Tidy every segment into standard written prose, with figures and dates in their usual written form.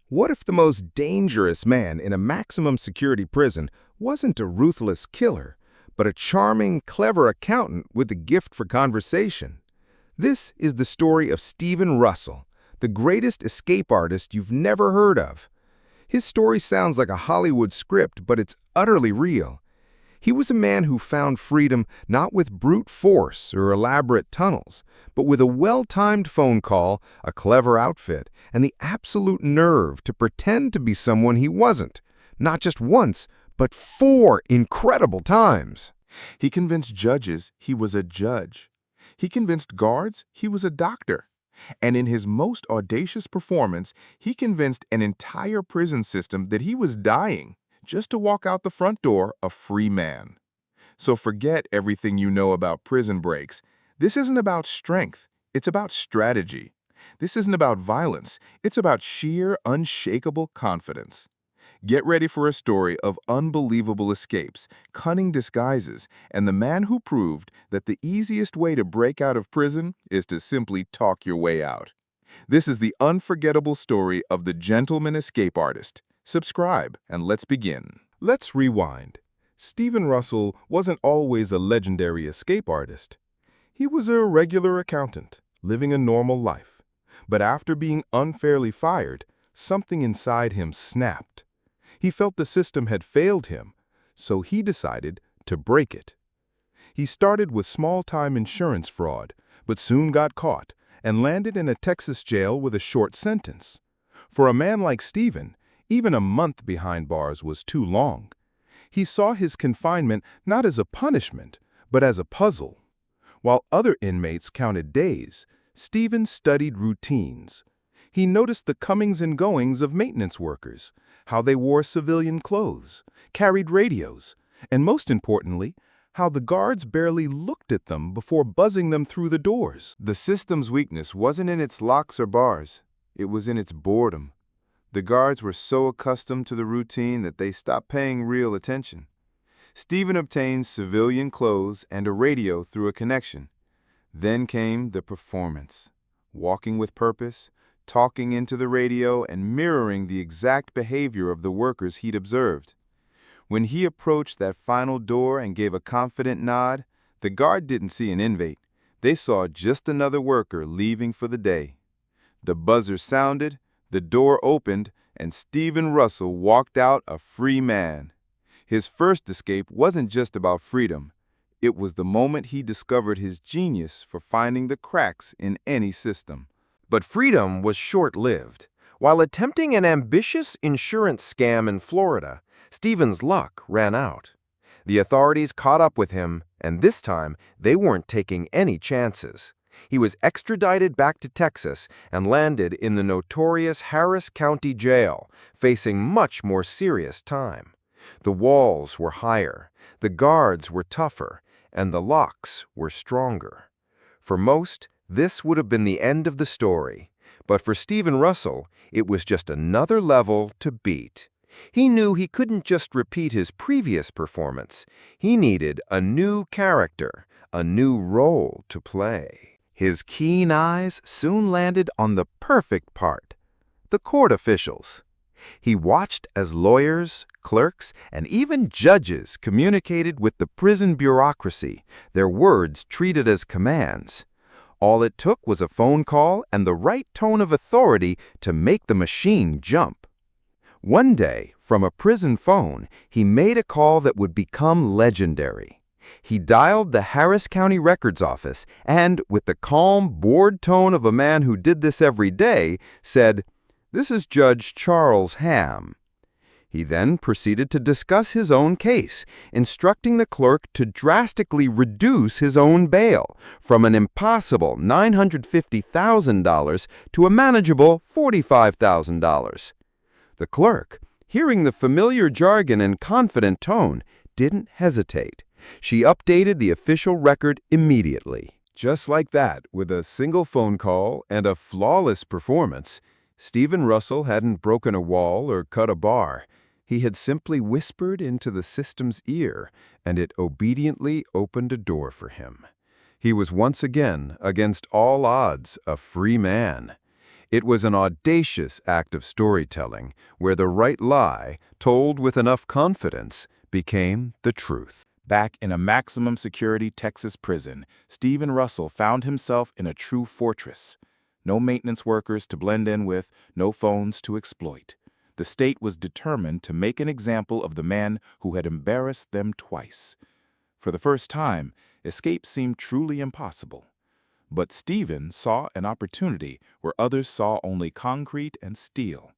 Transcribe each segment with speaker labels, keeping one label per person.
Speaker 1: What if the most dangerous man in a maximum security prison wasn't a ruthless killer, but a charming, clever accountant with a gift for conversation? This is the story of Stephen Russell, the greatest escape artist you've never heard of. His story sounds like a Hollywood script, but it's utterly real. He was a man who found freedom not with brute force or elaborate tunnels, but with a well-timed phone call, a clever outfit, and the absolute nerve to pretend to be someone he wasn't, not just once, but 4 incredible times.
Speaker 2: He convinced judges he was a judge. He convinced guards he was a doctor. And in his most audacious performance, he convinced an entire prison system that he was dying just to walk out the front door a free man. So forget everything you know about prison breaks. This isn't about strength. It's about strategy. This isn't about violence. It's about sheer, unshakable confidence. Get ready for a story of unbelievable escapes, cunning disguises, and the man who proved that the easiest way to break out of prison is to simply talk your way out. This is the unforgettable story of the gentleman escape artist. Subscribe, and let's begin.
Speaker 3: Let's rewind. Stephen Russell wasn't always a legendary escape artist. He was a regular accountant, living a normal life. But after being unfairly fired, something inside him snapped. He felt the system had failed him, so he decided to break it. He started with small-time insurance fraud, but soon got caught and landed in a Texas jail with a short sentence. For a man like Stephen, even a month behind bars was too long. He saw his confinement not as a punishment, but as a puzzle. While other inmates counted days, Stephen studied routines. He noticed the comings and goings of maintenance workers, how they wore civilian clothes, carried radios, and most importantly, how the guards barely looked at them before buzzing them through the doors.
Speaker 2: The system's weakness wasn't in its locks or bars. It was in its boredom. The guards were so accustomed to the routine that they stopped paying real attention. Stephen obtained civilian clothes and a radio through a connection. Then came the performance. Walking with purpose, talking into the radio, and mirroring the exact behavior of the workers he'd observed. When he approached that final door and gave a confident nod, the guard didn't see an inmate. They saw just another worker leaving for the day. The buzzer sounded, the door opened, and Stephen Russell walked out a free man. His first escape wasn't just about freedom. It was the moment he discovered his genius for finding the cracks in any system.
Speaker 1: But freedom was short-lived. While attempting an ambitious insurance scam in Florida, Stephen's luck ran out. The authorities caught up with him, and this time they weren't taking any chances. He was extradited back to Texas and landed in the notorious Harris County Jail, facing much more serious time. The walls were higher, the guards were tougher, and the locks were stronger. For most, this would have been the end of the story. But for Stephen Russell, it was just another level to beat. He knew he couldn't just repeat his previous performance. He needed a new character, a new role to play. His keen eyes soon landed on the perfect part, the court officials. He watched as lawyers, clerks, and even judges communicated with the prison bureaucracy, their words treated as commands. All it took was a phone call and the right tone of authority to make the machine jump. One day, from a prison phone, he made a call that would become legendary. He dialed the Harris County Records Office and, with the calm, bored tone of a man who did this every day, said, "This is Judge Charles Ham." He then proceeded to discuss his own case, instructing the clerk to drastically reduce his own bail from an impossible $950,000 to a manageable $45,000. The clerk, hearing the familiar jargon and confident tone, didn't hesitate. She updated the official record immediately.
Speaker 3: Just like that, with a single phone call and a flawless performance, Stephen Russell hadn't broken a wall or cut a bar. He had simply whispered into the system's ear, and it obediently opened a door for him. He was once again, against all odds, a free man.
Speaker 1: It was an audacious act of storytelling where the right lie, told with enough confidence, became the truth.
Speaker 4: Back in a maximum security Texas prison, Stephen Russell found himself in a true fortress. No maintenance workers to blend in with, no phones to exploit. The state was determined to make an example of the man who had embarrassed them twice. For the first time, escape seemed truly impossible. But Stephen saw an opportunity where others saw only concrete and steel.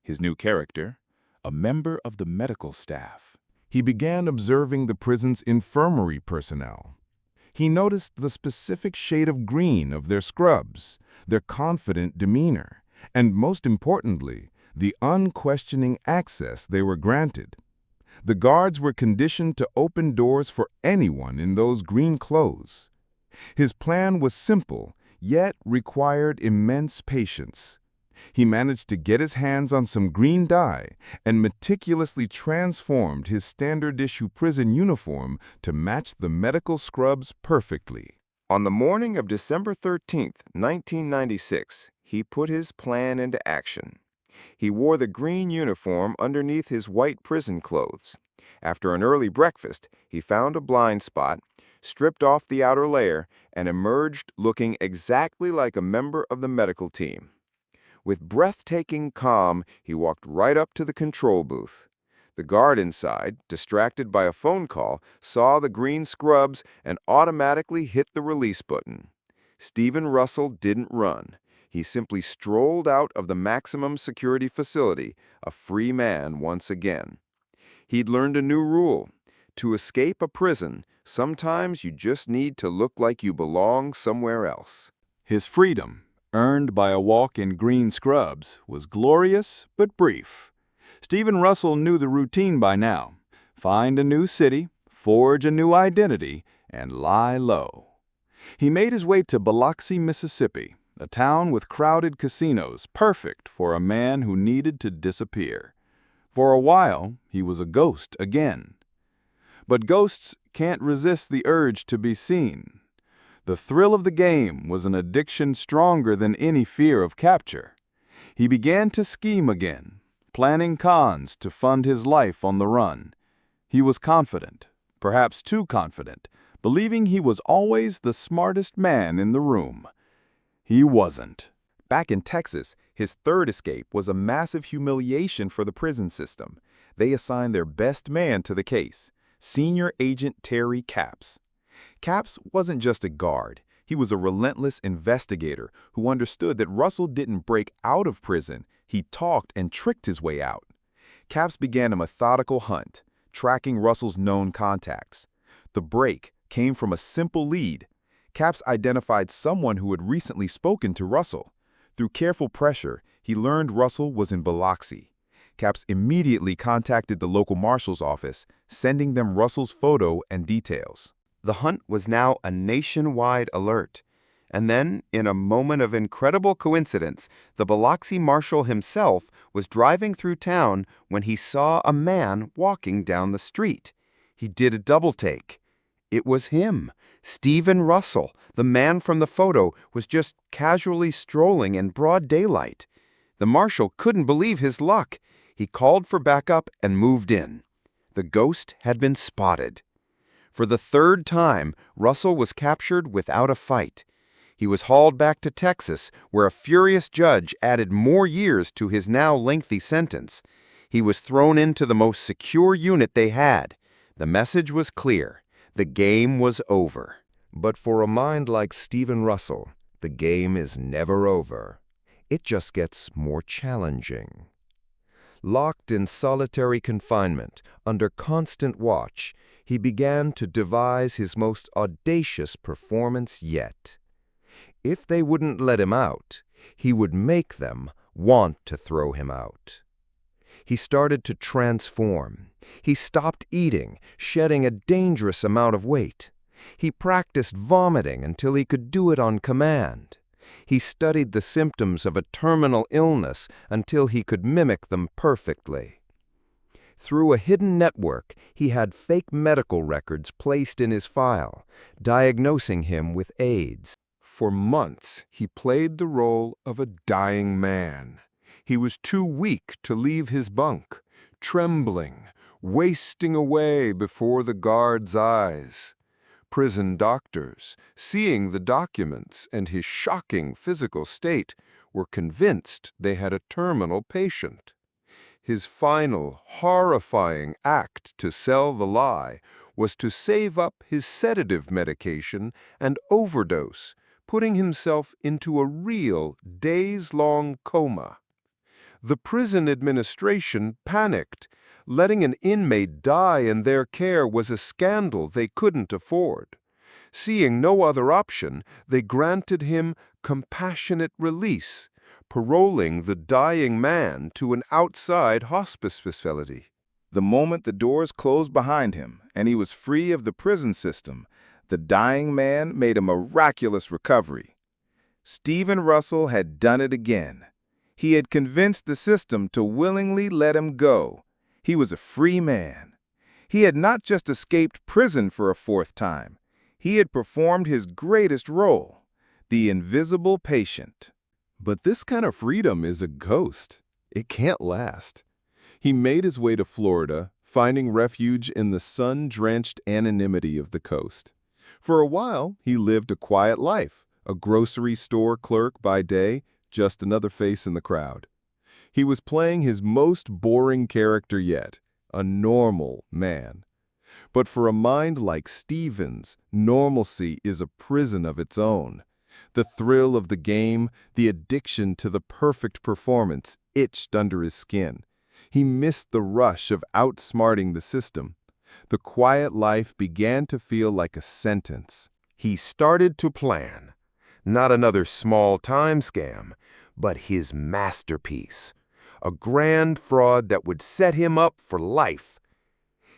Speaker 4: His new character, a member of the medical staff.
Speaker 3: He began observing the prison's infirmary personnel. He noticed the specific shade of green of their scrubs, their confident demeanor, and most importantly, the unquestioning access they were granted. The guards were conditioned to open doors for anyone in those green clothes. His plan was simple, yet required immense patience. He managed to get his hands on some green dye and meticulously transformed his standard-issue prison uniform to match the medical scrubs perfectly.
Speaker 1: On the morning of December 13th, 1996, he put his plan into action. He wore the green uniform underneath his white prison clothes. After an early breakfast, he found a blind spot, stripped off the outer layer, and emerged looking exactly like a member of the medical team. With breathtaking calm, he walked right up to the control booth. The guard inside, distracted by a phone call, saw the green scrubs and automatically hit the release button. Stephen Russell didn't run. He simply strolled out of the maximum security facility, a free man once again. He'd learned a new rule. To escape a prison, sometimes you just need to look like you belong somewhere else.
Speaker 4: His freedom, earned by a walk in green scrubs, was glorious but brief. Stephen Russell knew the routine by now. Find a new city, forge a new identity, and lie low. He made his way to Biloxi, Mississippi, a town with crowded casinos, perfect for a man who needed to disappear. For a while, he was a ghost again. But ghosts can't resist the urge to be seen. The thrill of the game was an addiction stronger than any fear of capture. He began to scheme again, planning cons to fund his life on the run. He was confident, perhaps too confident, believing he was always the smartest man in the room. He wasn't.
Speaker 5: Back in Texas, his third escape was a massive humiliation for the prison system. They assigned their best man to the case, Senior Agent Terry Capps. Capps wasn't just a guard. He was a relentless investigator who understood that Russell didn't break out of prison. He talked and tricked his way out. Capps began a methodical hunt, tracking Russell's known contacts. The break came from a simple lead. Capps identified someone who had recently spoken to Russell. Through careful pressure, he learned Russell was in Biloxi. Capps immediately contacted the local marshal's office, sending them Russell's photo and details. The hunt was now a nationwide alert. And then, in a moment of incredible coincidence, the Biloxi marshal himself was driving through town when he saw a man walking down the street. He did a double take. It was him. Stephen Russell, the man from the photo, was just casually strolling in broad daylight. The marshal couldn't believe his luck. He called for backup and moved in. The ghost had been spotted. For the third time, Russell was captured without a fight. He was hauled back to Texas, where a furious judge added more years to his now lengthy sentence. He was thrown into the most secure unit they had. The message was clear. The game was over. But for a mind like Stephen Russell, the game is never over. It just gets more challenging. Locked in solitary confinement, under constant watch, he began to devise his most audacious performance yet. If they wouldn't let him out, he would make them want to throw him out. He started to transform. He stopped eating, shedding a dangerous amount of weight. He practiced vomiting until he could do it on command. He studied the symptoms of a terminal illness until he could mimic them perfectly. Through a hidden network, he had fake medical records placed in his file, diagnosing him with AIDS.
Speaker 6: For months, he played the role of a dying man. He was too weak to leave his bunk, trembling, wasting away before the guards' eyes. Prison doctors, seeing the documents and his shocking physical state, were convinced they had a terminal patient. His final, horrifying act to sell the lie was to save up his sedative medication and overdose, putting himself into a real days-long coma. The prison administration panicked. Letting an inmate die in their care was a scandal they couldn't afford. Seeing no other option, they granted him compassionate release, paroling the dying man to an outside hospice facility.
Speaker 2: The moment the doors closed behind him and he was free of the prison system, the dying man made a miraculous recovery. Stephen Russell had done it again. He had convinced the system to willingly let him go. He was a free man. He had not just escaped prison for a fourth time. He had performed his greatest role, the invisible patient.
Speaker 3: But this kind of freedom is a ghost. It can't last. He made his way to Florida, finding refuge in the sun-drenched anonymity of the coast. For a while, he lived a quiet life, a grocery store clerk by day, just another face in the crowd. He was playing his most boring character yet, a normal man. But for a mind like Stephen's, normalcy is a prison of its own. The thrill of the game, the addiction to the perfect performance, itched under his skin. He missed the rush of outsmarting the system. The quiet life began to feel like a sentence.
Speaker 6: He started to plan. Not another small-time scam, but his masterpiece. A grand fraud that would set him up for life.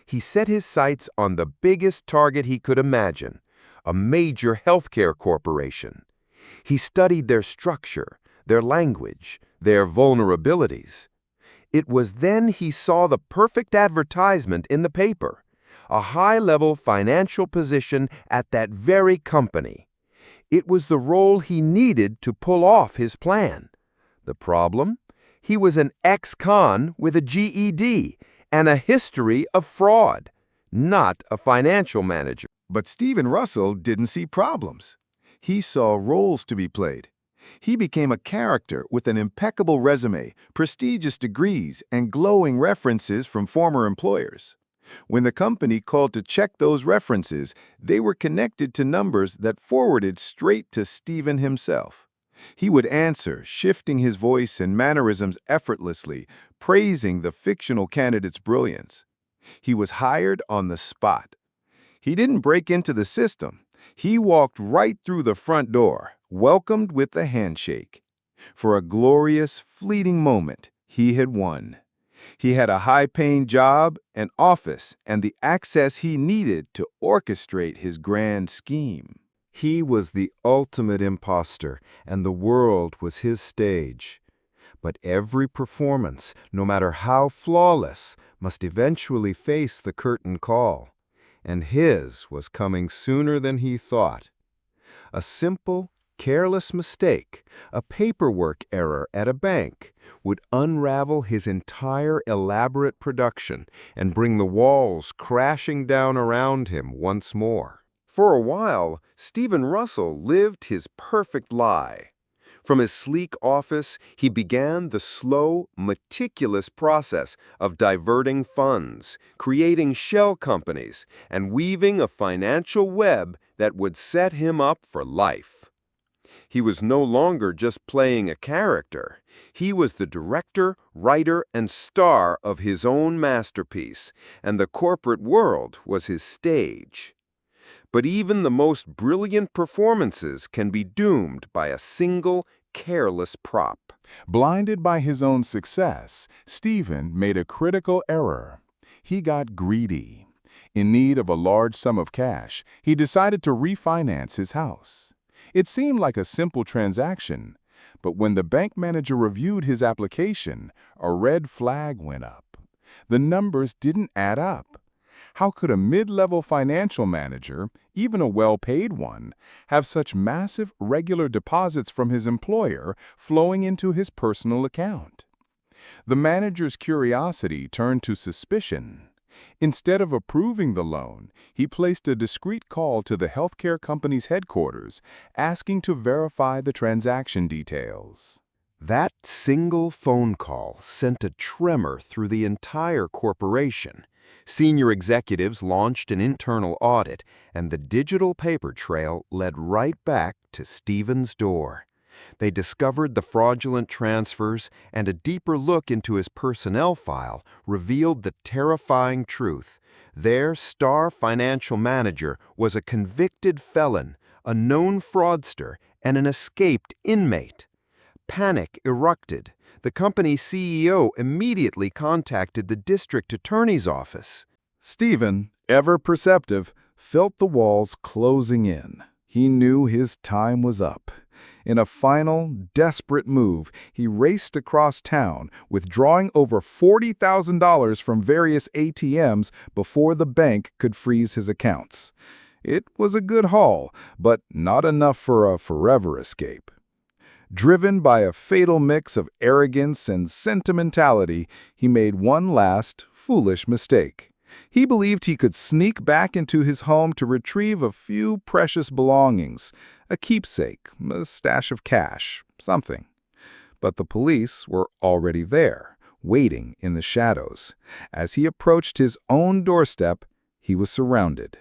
Speaker 6: He set his sights on the biggest target he could imagine, a major healthcare corporation. He studied their structure, their language, their vulnerabilities. It was then he saw the perfect advertisement in the paper, a high-level financial position at that very company. It was the role he needed to pull off his plan. The problem? He was an ex-con with a GED and a history of fraud, not a financial manager.
Speaker 2: But Stephen Russell didn't see problems. He saw roles to be played. He became a character with an impeccable resume, prestigious degrees, and glowing references from former employers. When the company called to check those references, they were connected to numbers that forwarded straight to Stephen himself. He would answer, shifting his voice and mannerisms effortlessly, praising the fictional candidate's brilliance. He was hired on the spot. He didn't break into the system. He walked right through the front door, welcomed with a handshake. For a glorious, fleeting moment, he had won. He had a high-paying job, an office, and the access he needed to orchestrate his grand scheme.
Speaker 6: He was the ultimate imposter, and the world was his stage. But every performance, no matter how flawless, must eventually face the curtain call. And his was coming sooner than he thought. A simple, careless mistake, a paperwork error at a bank, would unravel his entire elaborate production and bring the walls crashing down around him once more. For a while, Stephen Russell lived his perfect lie. From his sleek office, he began the slow, meticulous process of diverting funds, creating shell companies, and weaving a financial web that would set him up for life. He was no longer just playing a character. He was the director, writer, and star of his own masterpiece, and the corporate world was his stage. But even the most brilliant performances can be doomed by a single, careless prop.
Speaker 3: Blinded by his own success, Stephen made a critical error. He got greedy. In need of a large sum of cash, he decided to refinance his house. It seemed like a simple transaction, but when the bank manager reviewed his application, a red flag went up. The numbers didn't add up. How could a mid-level financial manager, even a well-paid one, have such massive regular deposits from his employer flowing into his personal account? The manager's curiosity turned to suspicion. Instead of approving the loan, he placed a discreet call to the healthcare company's headquarters, asking to verify the transaction details.
Speaker 6: That single phone call sent a tremor through the entire corporation. Senior executives launched an internal audit, and the digital paper trail led right back to Stephen's door. They discovered the fraudulent transfers, and a deeper look into his personnel file revealed the terrifying truth. Their star financial manager was a convicted felon, a known fraudster, and an escaped inmate. Panic erupted. The company's CEO immediately contacted the district attorney's office.
Speaker 3: Stephen, ever perceptive, felt the walls closing in. He knew his time was up. In a final, desperate move, he raced across town, withdrawing over $40,000 from various ATMs before the bank could freeze his accounts. It was a good haul, but not enough for a forever escape. Driven by a fatal mix of arrogance and sentimentality, he made one last, foolish mistake. He believed he could sneak back into his home to retrieve a few precious belongings, a keepsake, a stash of cash, something. But the police were already there, waiting in the shadows. As he approached his own doorstep, he was surrounded.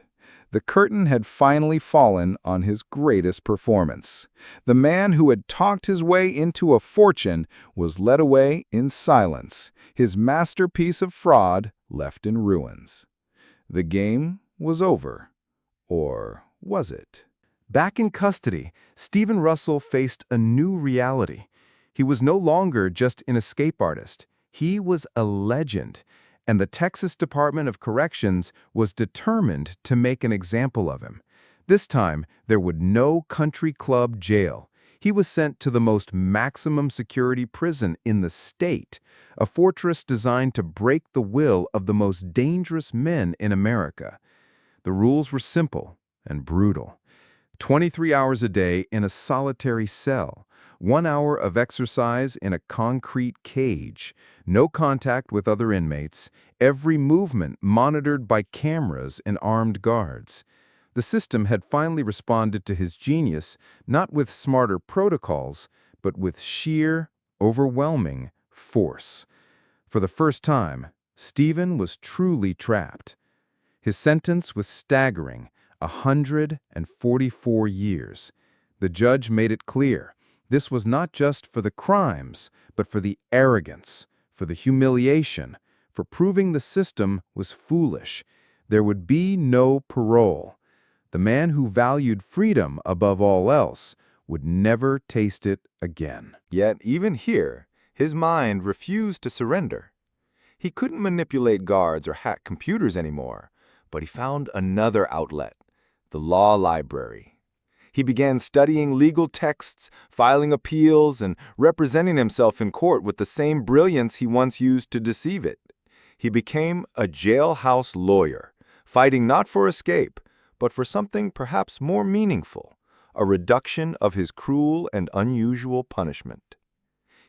Speaker 3: The curtain had finally fallen on his greatest performance. The man who had talked his way into a fortune was led away in silence, his masterpiece of fraud left in ruins. The game was over. Or was it?
Speaker 1: Back in custody, Stephen Russell faced a new reality. He was no longer just an escape artist. He was a legend, and the Texas Department of Corrections was determined to make an example of him. This time, there would no country club jail. He was sent to the most maximum security prison in the state, a fortress designed to break the will of the most dangerous men in America. The rules were simple and brutal. 23 hours a day in a solitary cell, 1 hour of exercise in a concrete cage, no contact with other inmates, every movement monitored by cameras and armed guards. The system had finally responded to his genius, not with smarter protocols, but with sheer, overwhelming force. For the first time, Stephen was truly trapped. His sentence was staggering, 144 years. The judge made it clear. This was not just for the crimes, but for the arrogance, for the humiliation, for proving the system was foolish. There would be no parole. The man who valued freedom above all else would never taste it again.
Speaker 5: Yet, even here, his mind refused to surrender. He couldn't manipulate guards or hack computers anymore, but he found another outlet: the law library. He began studying legal texts, filing appeals, and representing himself in court with the same brilliance he once used to deceive it. He became a jailhouse lawyer, fighting not for escape, but for something perhaps more meaningful: a reduction of his cruel and unusual punishment.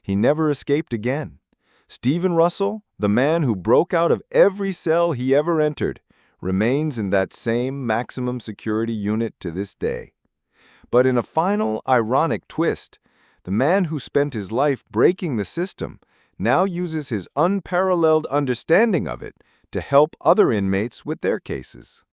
Speaker 5: He never escaped again. Stephen Russell, the man who broke out of every cell he ever entered, remains in that same maximum security unit to this day. But in a final, ironic twist, the man who spent his life breaking the system now uses his unparalleled understanding of it to help other inmates with their cases.